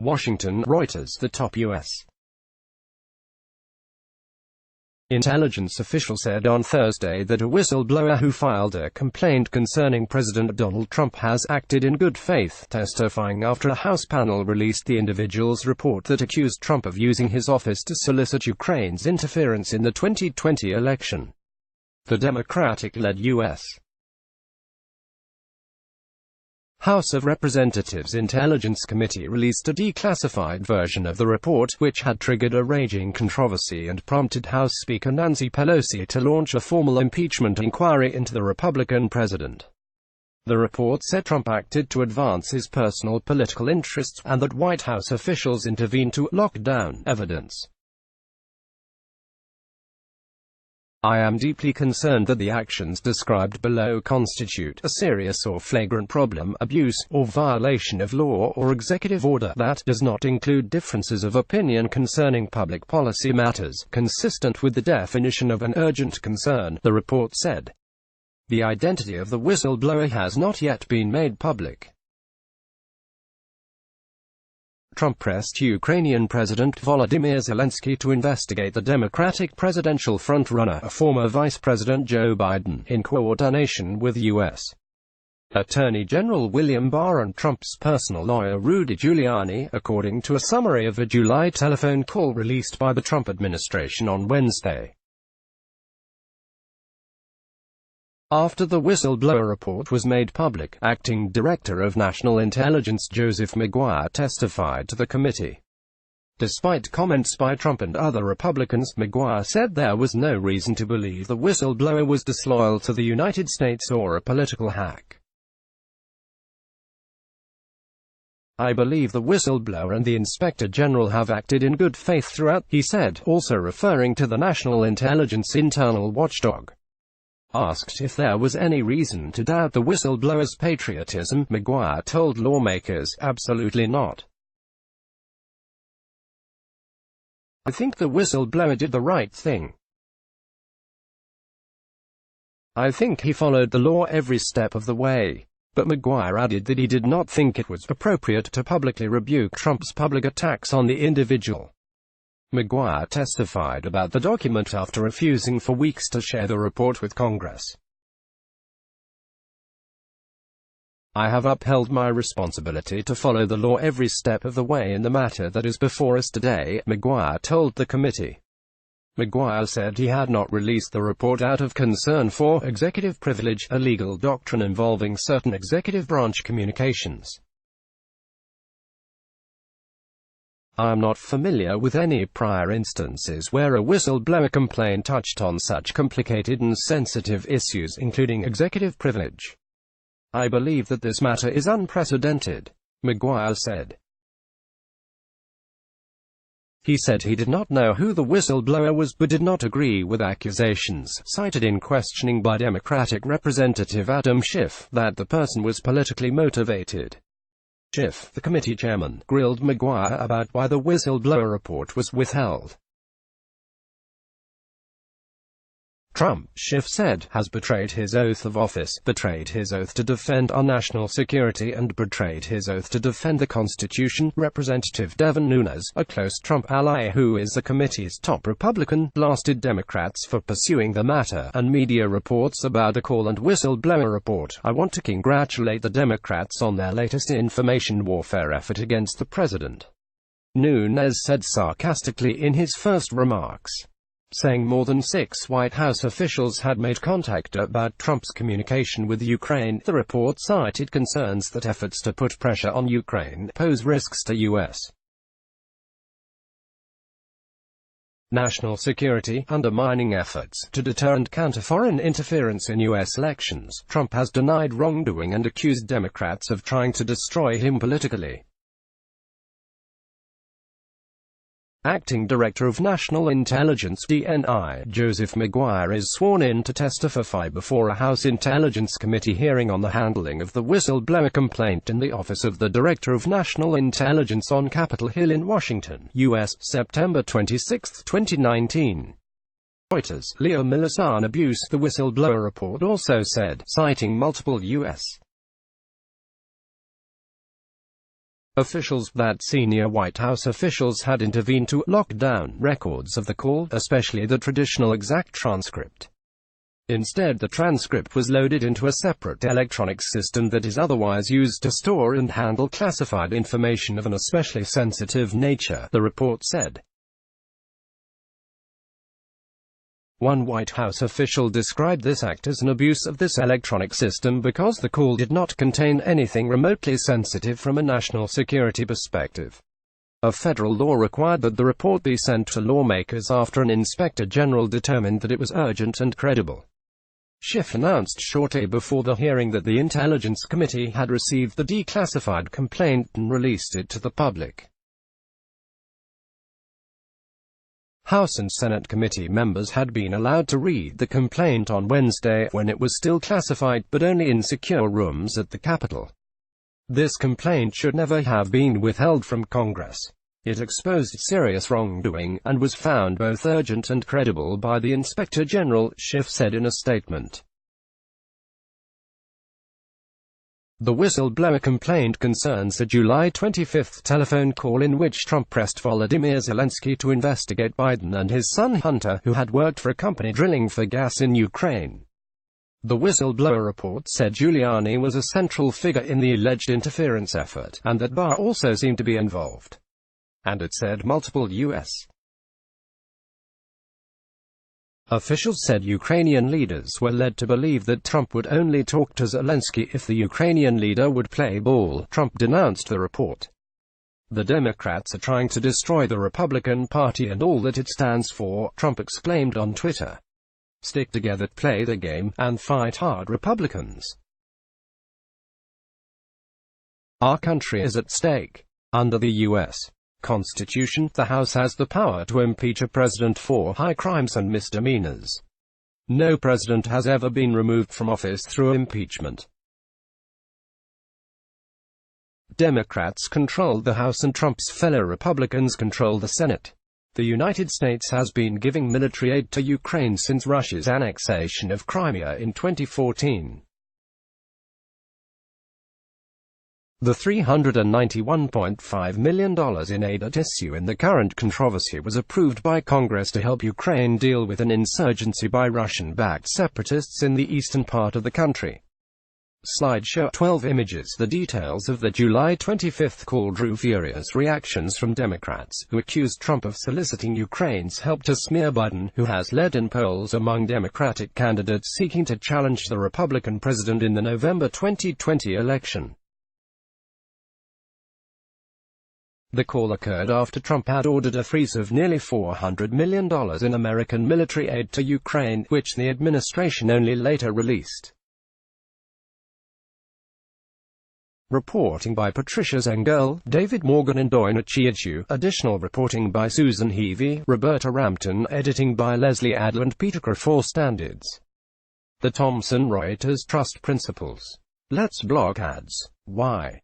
Washington, Reuters. The top U.S. intelligence official said on Thursday that a whistleblower who filed a complaint concerning President Donald Trump has acted in good faith, testifying after a House panel released the individual's report that accused Trump of using his office to solicit Ukraine's interference in the 2020 election. The Democratic-led U.S. House of Representatives Intelligence Committee released a declassified version of the report, which had triggered a raging controversy and prompted House Speaker Nancy Pelosi to launch a formal impeachment inquiry into the Republican president. The report said Trump acted to advance his personal political interests, and that White House officials intervened to lock down evidence. I am deeply concerned that the actions described below constitute a serious or flagrant problem, abuse, or violation of law or executive order that does not include differences of opinion concerning public policy matters, consistent with the definition of an urgent concern, the report said. The identity of the whistleblower has not yet been made public. Trump pressed Ukrainian President Volodymyr Zelensky to investigate the Democratic presidential frontrunner, a former Vice President Joe Biden, in coordination with U.S. Attorney General William Barr and Trump's personal lawyer Rudy Giuliani, according to a summary of a July telephone call released by the Trump administration on Wednesday. After the whistleblower report was made public, Acting Director of National Intelligence Joseph Maguire testified to the committee. Despite comments by Trump and other Republicans, Maguire said there was no reason to believe the whistleblower was disloyal to the United States or a political hack. I believe the whistleblower and the Inspector General have acted in good faith throughout, he said, also referring to the National Intelligence Internal Watchdog. Asked if there was any reason to doubt the whistleblower's patriotism, Maguire told lawmakers, absolutely not. I think the whistleblower did the right thing. I think he followed the law every step of the way. But Maguire added that he did not think it was appropriate to publicly rebuke Trump's public attacks on the individual. Maguire testified about the document after refusing for weeks to share the report with Congress. I have upheld my responsibility to follow the law every step of the way in the matter that is before us today, Maguire told the committee. Maguire said he had not released the report out of concern for executive privilege, a legal doctrine involving certain executive branch communications. I am not familiar with any prior instances where a whistleblower complaint touched on such complicated and sensitive issues, including executive privilege. I believe that this matter is unprecedented, Maguire said. He said he did not know who the whistleblower was but did not agree with accusations, cited in questioning by Democratic Representative Adam Schiff, that the person was politically motivated. Schiff, the committee chairman, grilled Maguire about why the whistleblower report was withheld. Trump, Schiff said, has betrayed his oath of office, betrayed his oath to defend our national security and betrayed his oath to defend the Constitution. Representative Devin Nunes, a close Trump ally who is the committee's top Republican, blasted Democrats for pursuing the matter, and media reports about a call and whistleblower report. I want to congratulate the Democrats on their latest information warfare effort against the president, Nunes said sarcastically in his first remarks, saying more than 6 White House officials had made contact about Trump's communication with Ukraine. The report cited concerns that efforts to put pressure on Ukraine pose risks to U.S. national security, undermining efforts to deter and counter foreign interference in U.S. elections. Trump has denied wrongdoing and accused Democrats of trying to destroy him politically. Acting Director of National Intelligence (DNI) Joseph Maguire is sworn in to testify before a House Intelligence Committee hearing on the handling of the whistleblower complaint in the Office of the Director of National Intelligence on Capitol Hill in Washington, U.S., September 26, 2019. Reuters, Leo Milisan abuse. The whistleblower report also said, citing multiple U.S. Officials that senior White House officials had intervened to lock down records of the call, especially the traditional exact transcript. Instead, the transcript was loaded into a separate electronic system that is otherwise used to store and handle classified information of an especially sensitive nature, the report said. One White House official described this act as an abuse of this electronic system because the call did not contain anything remotely sensitive from a national security perspective. A federal law required that the report be sent to lawmakers after an inspector general determined that it was urgent and credible. Schiff announced shortly before the hearing that the Intelligence Committee had received the declassified complaint and released it to the public. House and Senate committee members had been allowed to read the complaint on Wednesday, when it was still classified, but only in secure rooms at the Capitol. This complaint should never have been withheld from Congress. It exposed serious wrongdoing, and was found both urgent and credible by the Inspector General, Schiff said in a statement. The whistleblower complaint concerns a July 25 telephone call in which Trump pressed Volodymyr Zelensky to investigate Biden and his son Hunter, who had worked for a company drilling for gas in Ukraine. The whistleblower report said Giuliani was a central figure in the alleged interference effort, and that Barr also seemed to be involved. And it said multiple U.S. officials said Ukrainian leaders were led to believe that Trump would only talk to Zelensky if the Ukrainian leader would play ball, Trump denounced the report. The Democrats are trying to destroy the Republican Party and all that it stands for, Trump exclaimed on Twitter. Stick together, play the game, and fight hard, Republicans. Our country is at stake. Under the U.S. Constitution, the House has the power to impeach a president for high crimes and misdemeanors. No president has ever been removed from office through impeachment. Democrats control the House and Trump's fellow Republicans control the Senate. The United States has been giving military aid to Ukraine since Russia's annexation of Crimea in 2014. The $391.5 million in aid at issue in the current controversy was approved by Congress to help Ukraine deal with an insurgency by Russian-backed separatists in the eastern part of the country. Slideshow 12 images. The details of the July 25 call drew furious reactions from Democrats, who accused Trump of soliciting Ukraine's help to smear Biden, who has led in polls among Democratic candidates seeking to challenge the Republican president in the November 2020 election. The call occurred after Trump had ordered a freeze of nearly $400 million in American military aid to Ukraine, which the administration only later released. Reporting by Patricia Zengel, David Morgan and Doina Chiachu. Additional reporting by Susan Heavey, Roberta Rampton. Editing by Leslie Adler and Peter Crawford. Standards. The Thomson Reuters Trust Principles. Let's block ads. Why?